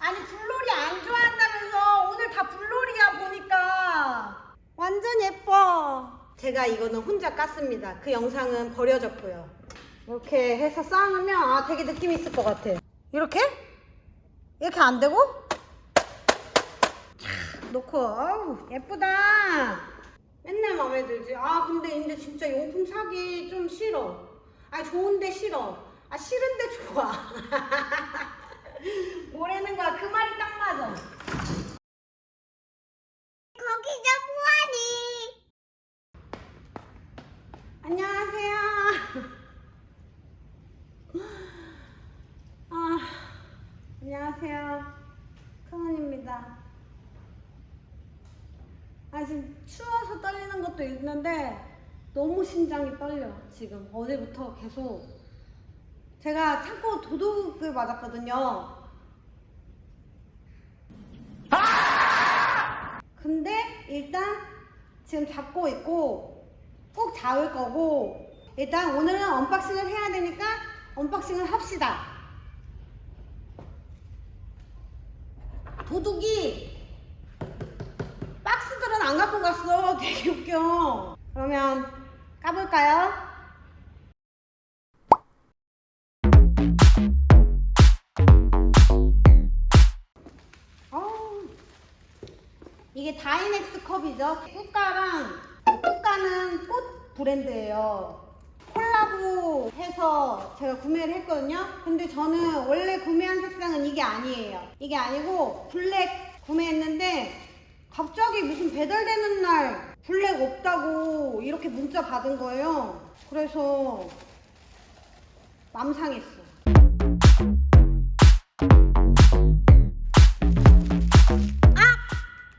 아니 불놀이 안 좋아한다면서. 오늘 다 불놀이야 보니까. 완전 예뻐. 제가 이거는 혼자 깠습니다. 그 영상은 버려졌고요. 이렇게 해서 쌓으면 되게 느낌 있을 것 같아. 이렇게? 이렇게 안 되고? 촥 놓고. 어우 예쁘다. 맨날 마음에 들지. 근데 이제 진짜 용품 사기 좀 싫어. 좋은데 싫어. 싫은데 좋아. 뭐라는 거야? 그 말이 딱 맞아. 거기서 뭐하니? 안녕하세요. 안녕하세요. 큰언입니다. 지금 추워서 떨리는 것도 있는데 너무 심장이 떨려. 지금 어제부터 계속. 제가 참고 도둑을 맞았거든요. 근데 일단 지금 잡고 있고 꼭 잡을 거고, 일단 오늘은 언박싱을 해야 되니까 언박싱을 합시다. 도둑이 박스들은 안 갖고 갔어. 되게 웃겨. 그러면 까볼까요? 이게 다이넥스 컵이죠. 꾸까는 꽃 브랜드예요. 콜라보 해서 제가 구매를 했거든요. 근데 저는 원래 구매한 색상은 이게 아니에요. 이게 아니고 블랙 구매했는데 갑자기 무슨 배달되는 날 블랙 없다고 이렇게 문자 받은 거예요. 그래서 맘 상했어.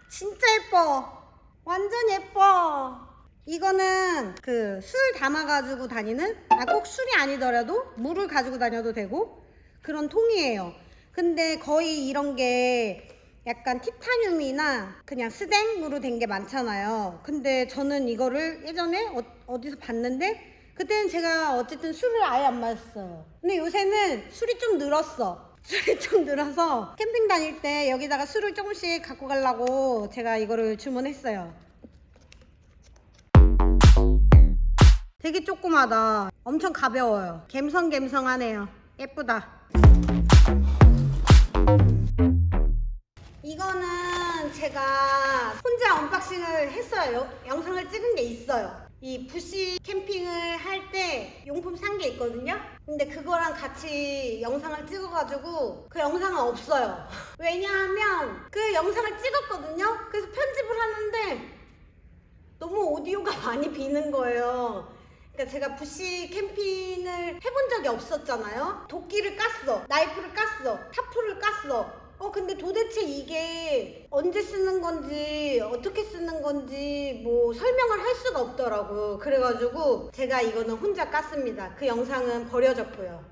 진짜 예뻐. 완전 예뻐. 이거는 그 술 담아가지고 다니는, 꼭 술이 아니더라도 물을 가지고 다녀도 되고 그런 통이에요. 근데 거의 이런 게 약간 티타늄이나 그냥 스댕으로 된 게 많잖아요. 근데 저는 이거를 예전에 어디서 봤는데 그때는 제가 어쨌든 술을 아예 안 마셨어요. 근데 요새는 술이 좀 늘었어. 술이 좀 늘어서 캠핑 다닐 때 여기다가 술을 조금씩 갖고 가려고 제가 이거를 주문했어요. 되게 조그마다. 엄청 가벼워요. 갬성갬성하네요. 예쁘다. 이거는 제가 혼자 언박싱을 했어요. 영상을 찍은 게 있어요. 이 부시 캠핑을 할 때 용품 산 게 있거든요. 근데 그거랑 같이 영상을 찍어가지고 그 영상은 없어요. 왜냐하면 그 영상을 찍었거든요. 그래서 편집을 하는데 너무 오디오가 많이 비는 거예요. 그러니까 제가 부시 캠핑을 해본 적이 없었잖아요. 도끼를 깠어, 나이프를 깠어, 타프를 깠어. 근데 도대체 이게 언제 쓰는 건지 어떻게 쓰는 건지 뭐 설명을 할 수가 없더라고요. 그래가지고 제가 이거는 혼자 깠습니다. 그 영상은 버려졌고요.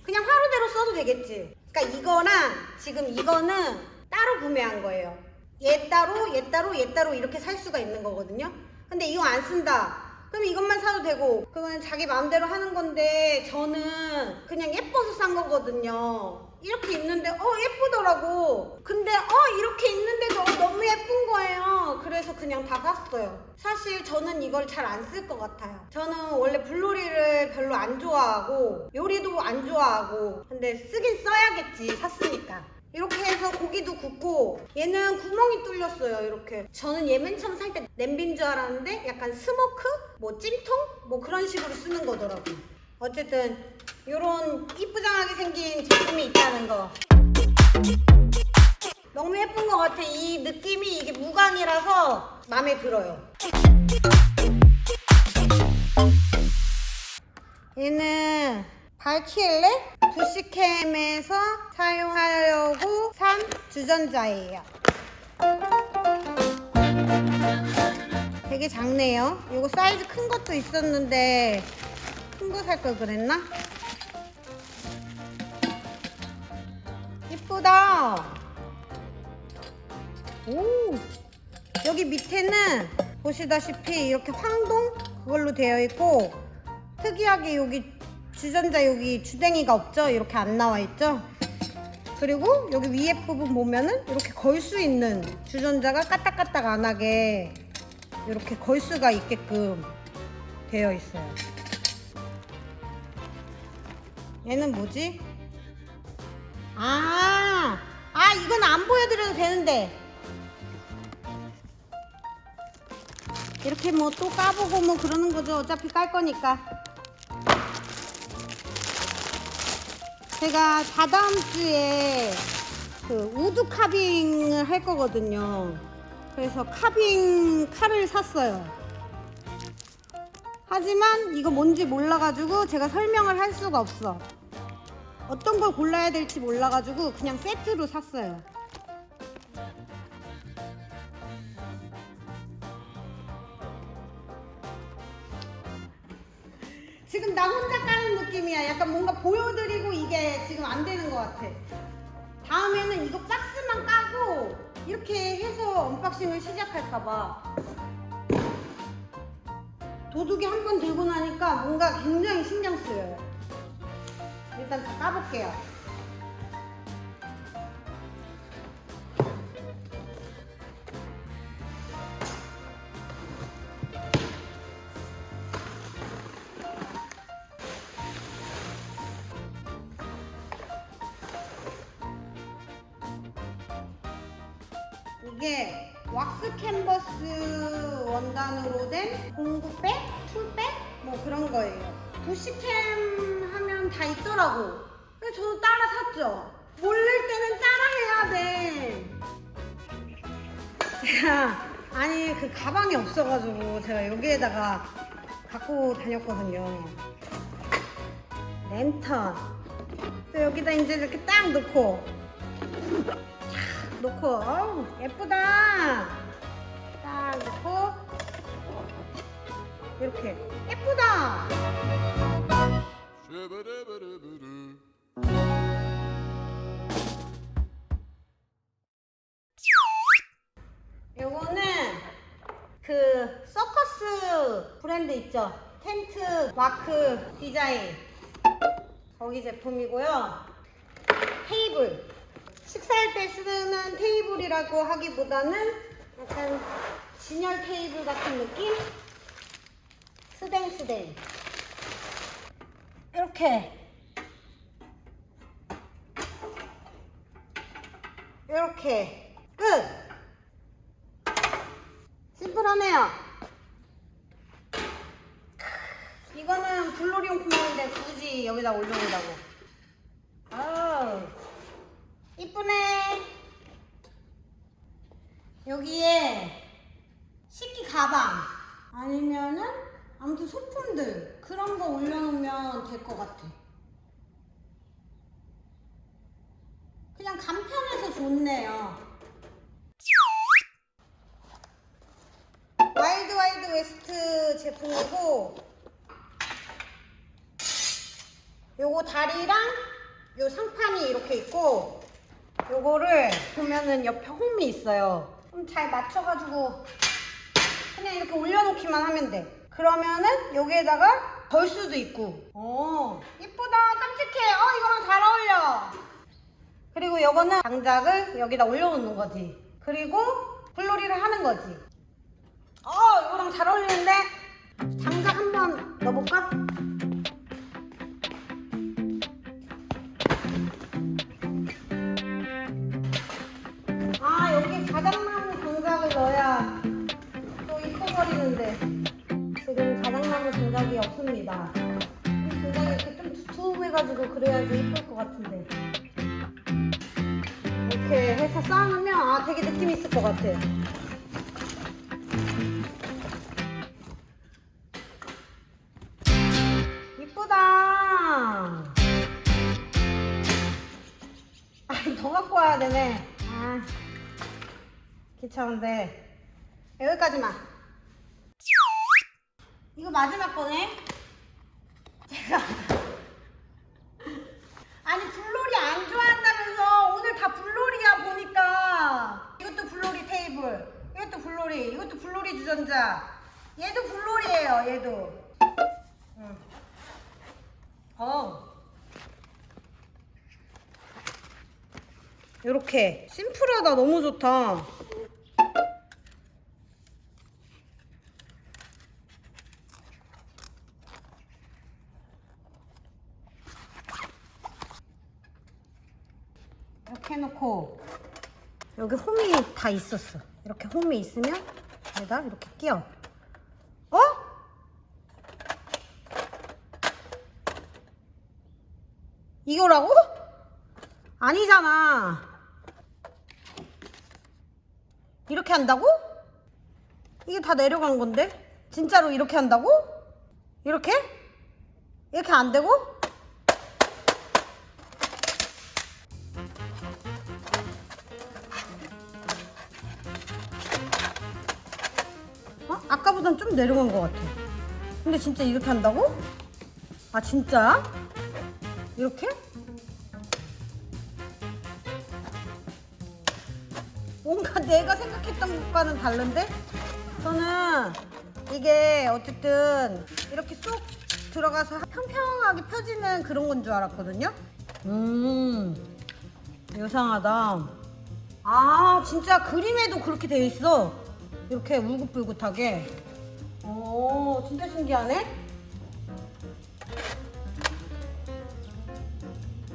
그냥 화로대로 써도 되겠지. 그러니까 이거랑 지금 이거는 따로 구매한 거예요. 얘 따로, 얘 따로, 얘 따로 이렇게 살 수가 있는 거거든요. 근데 이거 안 쓴다 그럼 이것만 사도 되고, 그건 자기 마음대로 하는 건데 저는 그냥 예뻐서 산 거거든요. 이렇게 입는데 예쁘더라고. 근데 이렇게 입는데도 너무 예쁜 거예요. 그래서 그냥 다 샀어요. 사실 저는 이걸 잘 안 쓸 것 같아요. 저는 원래 불놀이를 별로 안 좋아하고 요리도 안 좋아하고, 근데 쓰긴 써야겠지 샀으니까. 이렇게 해서 고기도 굽고, 얘는 구멍이 뚫렸어요. 이렇게. 저는 얘 맨 처음 살 때 냄비인 줄 알았는데 약간 스모크? 뭐 찜통? 뭐 그런 식으로 쓰는 거더라고요. 어쨌든 요런 이쁘장하게 생긴 제품이 있다는 거. 너무 예쁜 것 같아. 이 느낌이 이게 무광이라서 마음에 들어요. 얘는 발키엘레 부시캠에서 사용하려고 산 주전자예요. 되게 작네요. 이거 사이즈 큰 것도 있었는데 큰 거 살 걸 그랬나? 이쁘다. 오, 여기 밑에는 보시다시피 이렇게 황동 그걸로 되어 있고, 특이하게 여기 주전자 여기 주댕이가 없죠? 이렇게 안 나와 있죠? 그리고 여기 위에 부분 보면은 이렇게 걸 수 있는, 주전자가 까딱까딱 안 하게 이렇게 걸 수가 있게끔 되어 있어요. 얘는 뭐지? 이건 안 보여드려도 되는데, 이렇게 뭐 또 까보고 뭐 그러는 거죠. 어차피 깔 거니까. 제가 다다음 주에 그 우드 카빙을 할 거거든요. 그래서 카빙 칼을 샀어요. 하지만 이거 뭔지 몰라가지고 제가 설명을 할 수가 없어. 어떤 걸 골라야 될지 몰라가지고 그냥 세트로 샀어요. 지금 나 혼자 까는 느낌이야. 약간 뭔가 보여드리고 이게 지금 안 되는 것 같아. 다음에는 이거 박스만 까고 이렇게 해서 언박싱을 시작할까봐. 도둑이 한 번 들고 나니까 뭔가 굉장히 신경 쓰여요. 일단 다 까볼게요. 이게 왁스 캔버스 원단으로 된 공구백, 툴백 뭐 그런 거예요. 부시캠 하면 다 있더라고. 그래서 저도 따라 샀죠. 모를 때는 따라 해야 돼. 제가 그 가방이 없어가지고 제가 여기에다가 갖고 다녔거든요. 랜턴. 또 여기다 이제 이렇게 딱 넣고 어우 예쁘다. 딱 넣고 이렇게 예쁘다. 요거는 그 서커스 브랜드 있죠? 텐트 마크 디자인 거기 제품이고요. 테이블, 식사할 때 쓰는 테이블이라고 하기보다는 약간 진열 테이블 같은 느낌? 스댕스댕 이렇게 끝! 심플하네요. 이거는 불놀이용품인데 굳이 여기다 올려놓는다고. 아우 이쁘네. 여기에 식기 가방 아니면은 아무튼 소품들 그런 거 올려놓으면 될 것 같아. 그냥 간편해서 좋네요. 와일드 웨스트 제품이고, 요거 다리랑 요 상판이 이렇게 있고, 요거를 보면은 옆에 홈이 있어요. 좀 잘 맞춰가지고 그냥 이렇게 올려놓기만 하면 돼. 그러면은 여기에다가 걸 수도 있고. 이쁘다. 깜찍해. 이거랑 잘 어울려. 그리고 요거는 장작을 여기다 올려놓는 거지. 그리고 불놀이를 하는 거지. 이거랑 잘 어울리는데? 장작 한번 넣어볼까? 여기 자작나무 장작을 넣어야 또 이뻐버리는데 지금 자작나무 장작이 없습니다. 이 장작이 이렇게 좀 두툼해가지고 그래야지 이쁠 것 같은데. 이렇게 해서 쌓아놓으면 되게 느낌 있을 것 같아. 이쁘다. 더 갖고 와야 되네. 귀찮은데 여기까지만. 이거 마지막 거네. 제가 불놀이 안 좋아한다면서 오늘 다 불놀이야 보니까. 이것도 불놀이 테이블, 이것도 불놀이 주전자, 얘도 블롤이에요. 얘도. 응. 요렇게 심플하다. 너무 좋다. 이렇게 해놓고 여기 홈이 다 있었어. 이렇게 홈이 있으면 여기다 이렇게 끼워. 어? 이거라고? 아니잖아. 이렇게 한다고? 이게 다 내려간 건데? 진짜로 이렇게 한다고? 이렇게? 이렇게 안 되고? 아까보단 좀 내려간 것 같아. 근데 진짜 이렇게 한다고? 아 진짜? 이렇게? 뭔가 내가 생각했던 것과는 다른데? 저는 이게 어쨌든 이렇게 쏙 들어가서 평평하게 펴지는 그런 건 줄 알았거든요? 요상하다. 아 진짜 그림에도 그렇게 돼 있어. 이렇게 울긋불긋하게. 오 진짜 신기하네.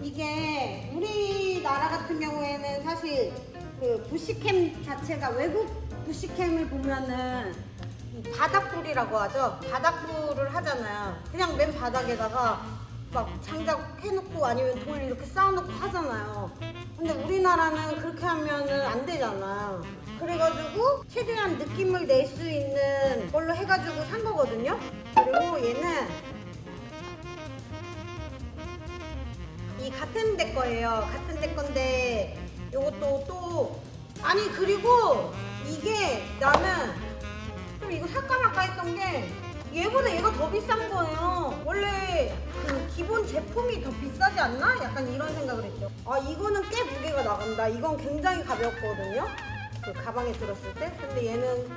이게 우리나라 같은 경우에는 사실 그 부시캠 자체가 외국 부시캠을 보면은 이 바닥불이라고 하죠. 바닥불을 하잖아요. 그냥 맨 바닥에다가 막 장작 해놓고 아니면 돌 이렇게 쌓아놓고 하잖아요. 근데 우리나라는 그렇게 하면은 안 되잖아. 그래가지고 최대한 느낌을 낼 수 있는 걸로 해가지고 산 거거든요. 그리고 얘는 이 같은 데 거예요. 같은 데 건데 요것도 또 아니 그리고 이게 나는 좀 이거 살까 말까 했던 게 얘보다 얘가 더 비싼 거예요. 원래 그 기본 제품이 더 비싸지 않나? 약간 이런 생각을 했죠. 아 이거는 꽤 무게가 나간다. 이건 굉장히 가볍거든요. 그 가방에 들었을 때. 근데 얘는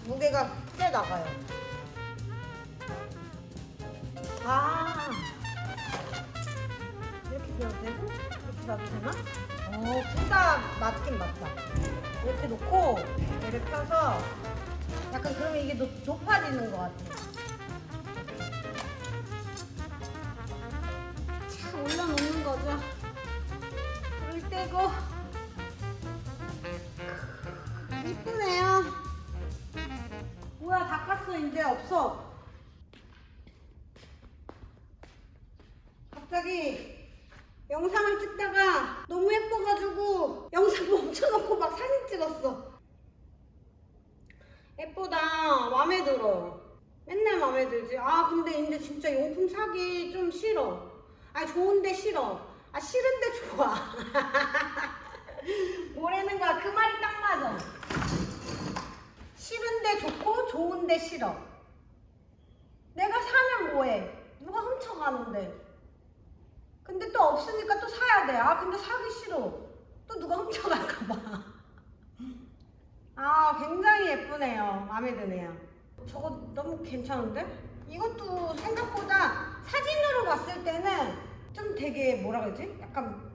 무게가 꽤 나가요. 아 이렇게 넣어도 되고 이렇게 놔도 되나? 둘 다 맞긴 맞다. 이렇게 놓고 얘를 펴서 약간 그러면 이게 높아지는 것 같아. 차 올려놓는 거죠. 불 떼고 이쁘네요. 뭐야 다 깠어. 이제 없어. 갑자기 영상을 찍다가 너무 예뻐가지고 영상 멈춰놓고 막 사진 찍었어. 예쁘다. 마음에 들어. 맨날 마음에 들지. 아 근데 이제 진짜 용품 사기 좀 싫어. 아니 좋은데 싫어. 아 싫은데 좋아. 뭐라는 거야. 그 말이 딱 맞아. 싫은데 좋고 좋은데 싫어. 내가 사면 뭐해. 누가 훔쳐가는데. 근데 또 없으니까 또 사야 돼. 아 근데 사기 싫어. 또 누가 훔쳐갈까봐. 아 굉장히 예쁘네요. 마음에 드네요. 저거 너무 괜찮은데? 이것도 생각보다 사진으로 봤을 때는 좀 되게 뭐라 그러지? 약간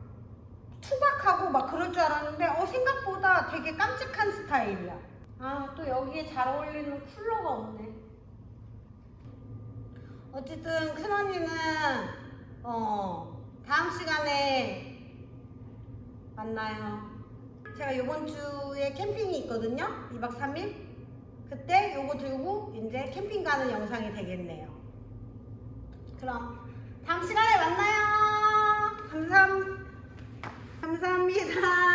투박하고 막 그럴 줄 알았는데 생각보다 되게 깜찍한 스타일이야. 아 또 여기에 잘 어울리는 쿨러가 없네. 어쨌든 큰언니는 다음 시간에 만나요. 제가 이번 주에 캠핑이 있거든요. 2박 3일. 그때 요거 들고 이제 캠핑 가는 영상이 되겠네요. 그럼 다음 시간에 만나요. 감사합니다.